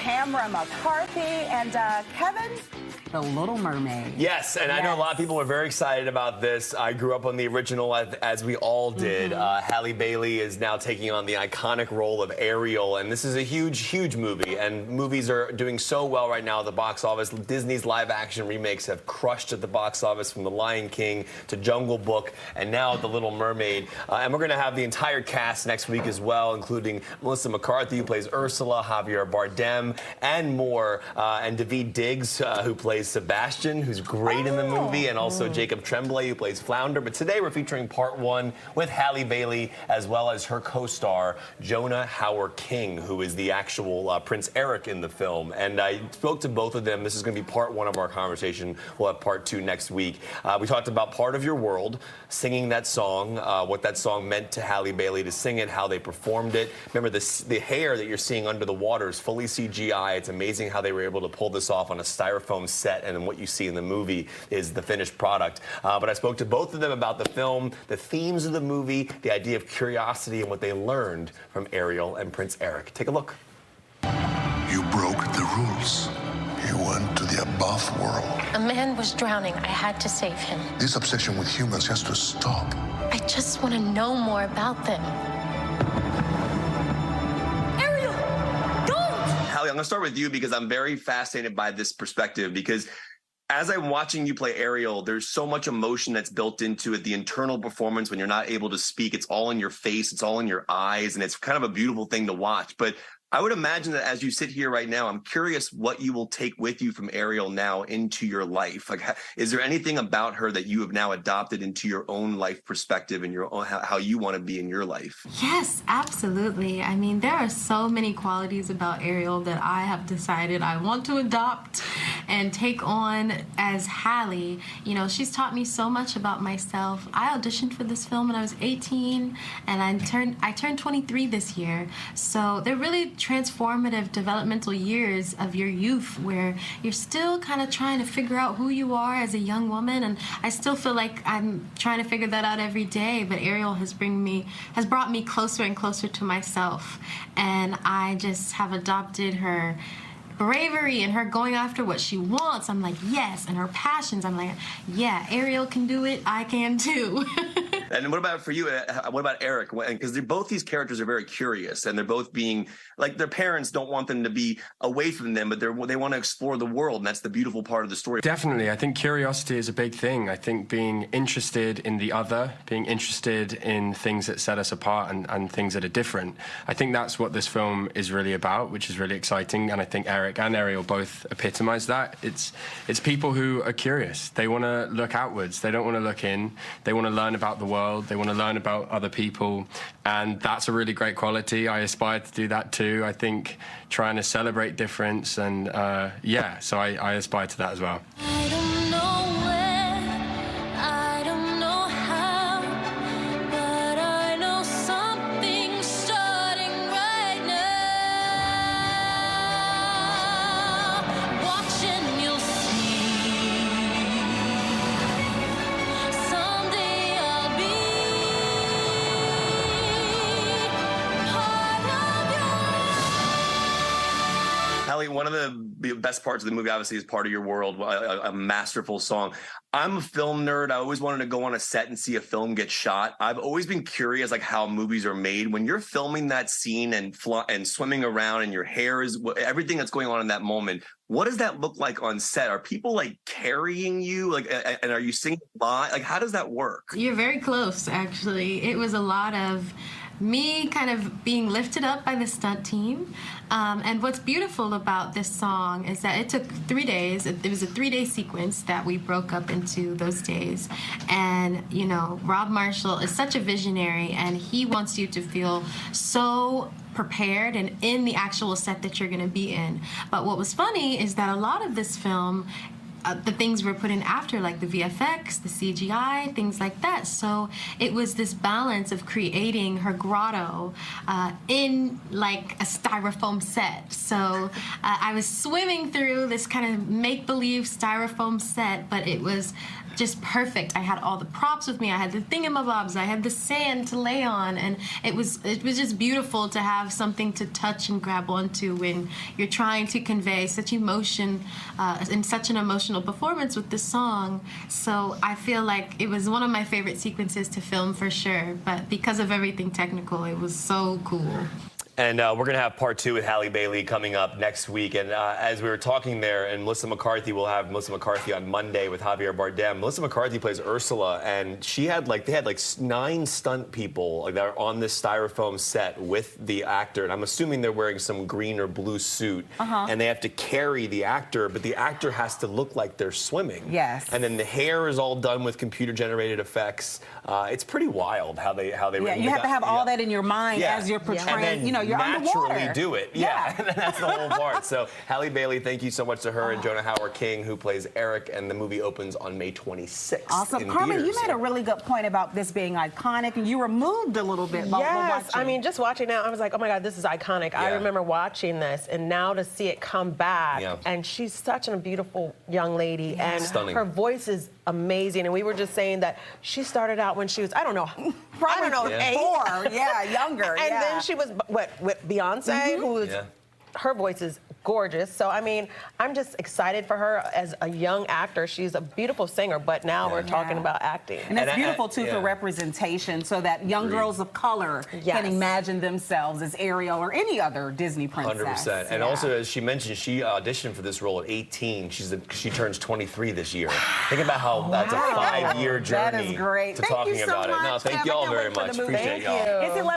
Cameron McCarthy, and Kevin. The Little Mermaid. Yes, and I know a lot of people are very excited about this. I grew up on the original, as we all did. Halle Bailey is now taking on the iconic role of Ariel, and this is a huge, huge movie. And movies are doing so well right now at the box office. Disney's live-action remakes have crushed at the box office, from The Lion King to Jungle Book, and now The Little Mermaid. And we're going to have the entire cast next week as well, including Melissa McCarthy, who plays Ursula, Javier Bardem, and more. And Daveed Diggs, who plays Sebastian, who's great in the movie, and also Jacob Tremblay, who plays Flounder. But today we're featuring part one with Halle Bailey, as well as her co-star Jonah Hauer-King, who is the actual Prince Eric in the film. And I spoke to both of them. This is going to be part one of our conversation. We'll have part two next week. We talked about Part of Your World, singing that song, what that song meant to Halle Bailey to sing it, how they performed it. Remember, the hair that you're seeing under the water is fully CGI. It's amazing how they were able to pull this off on a styrofoam set, and then what you see in the movie is the finished product. But I spoke to both of them about the film, the themes of the movie, the idea of curiosity, and what they learned from Ariel and Prince Eric. Take a look. You broke the rules. You went to the above world. A man was drowning. I had to save him. This obsession with humans has to stop. I just want to know more about them. Ariel, don't! Halle, I'm going to start with you because I'm very fascinated by this perspective, because as I'm watching you play Ariel, there's so much emotion that's built into it. The internal performance, when you're not able to speak, it's all in your face, it's all in your eyes, and it's kind of a beautiful thing to watch. But I would imagine that as you sit here right now, I'm curious what you will take with you from Ariel now into your life. Like, is there anything about her that you have now adopted into your own life perspective and your own, how you want to be in your life? Yes, absolutely. I mean, there are so many qualities about Ariel that I have decided I want to adopt and take on as Halle. You know, she's taught me so much about myself. I auditioned for this film when I was 18, and I turned 23 this year. So they're really transformative developmental years of your youth, where you're still kind of trying to figure out who you are as a young woman, and I still feel like I'm trying to figure that out every day. But Ariel has brought me closer and closer to myself, and I just have adopted her bravery and her going after what she wants. I'm like, yes. And her passions, I'm like, yeah, Ariel can do it, I can too. And what about for you? What about Eric? Because both these characters are very curious, and they're both being, like, their parents don't want them to be away from them, but they want to explore the world, and that's the beautiful part of the story. Definitely. I think curiosity is a big thing. I think being interested in the other, being interested in things that set us apart and things that are different. I think that's what this film is really about, which is really exciting, and I think Eric and Ariel both epitomize that. It's people who are curious. They want to look outwards. They don't want to look in. They want to learn about the world. They want to learn about other people, and that's a really great quality. I aspire to do that too. I think trying to celebrate difference, and yeah, so I aspire to that as well. I don't know when, I don't know how, but I know something's starting right now. Watching, you'll see. Someday I'll be part of your. Halle, one of the best parts of the movie, obviously, is Part of Your World, a masterful song. I'm a film nerd. I always wanted to go on a set and see a film get shot. I've always been curious, like, how movies are made. When you're filming that scene and swimming around, and your hair is everything that's going on in that moment, what does that look like on set? Are people, like, carrying you? Like, and are you singing live? Like, how does that work? You're very close, actually. It was a lot of me kind of being lifted up by the stunt team. And what's beautiful about this song is that it took 3 days. It was a 3-day sequence that we broke up into those days. And, you know, Rob Marshall is such a visionary, and he wants you to feel so prepared and in the actual set that you're going to be in. But what was funny is that a lot of this film, the things were put in after, like the VFX, the CGI, things like that. So it was this balance of creating her grotto in like a styrofoam set. So I was swimming through this kind of make-believe styrofoam set, but it was just perfect. I had all the props with me. I had the thingamabobs. I had the sand to lay on, and it was just beautiful to have something to touch and grab onto when you're trying to convey such emotion and such an emotional performance with this song. So I feel like it was one of my favorite sequences to film for sure, but because of everything technical, it was so cool. And we're going to have part 2 with Halle Bailey coming up next week. And as we were talking there, and Melissa McCarthy, we'll have Melissa McCarthy on Monday with Javier Bardem. Melissa McCarthy plays Ursula, and they had like 9 stunt people that are on this styrofoam set with the actor. And I'm assuming they're wearing some green or blue suit. And they have to carry the actor, but the actor has to look like they're swimming. Yes. And then the hair is all done with computer-generated effects. It's pretty wild how they Yeah, you have to have all that in your mind as you're portraying. You know, you're naturally underwater. do it. Yeah. That's the whole part. So Halle Bailey, thank you so much to her, and Jonah Hauer-King, who plays Eric, and the movie opens on May 26th. Awesome. in Carmen, theaters. you made a really good point about this being iconic, and you were moved a little bit while Yes, watching. I mean, just watching now, I was like, oh my God, this is iconic. I remember watching this, and now to see it come back, and she's such a beautiful young lady, and Stunning. her voice is amazing. And we were just saying that she started out when she was, I don't know, Probably 8. 4, younger. And then she was, with Beyonce, who was, her voice is gorgeous. So, I mean, I'm just excited for her as a young actor. She's a beautiful singer, but now we're talking about acting. And it's beautiful, too, for representation, so that young girls of color can imagine themselves as Ariel or any other Disney princess. 100%. And also, as she mentioned, she auditioned for this role at 18. She turns 23 this year. Think about how that's a 5-year journey That is great. to Thank talking you so about much, it. No, thank Kev. you I all can't very wait for much. the movie. Appreciate Thank y'all. you. It's 11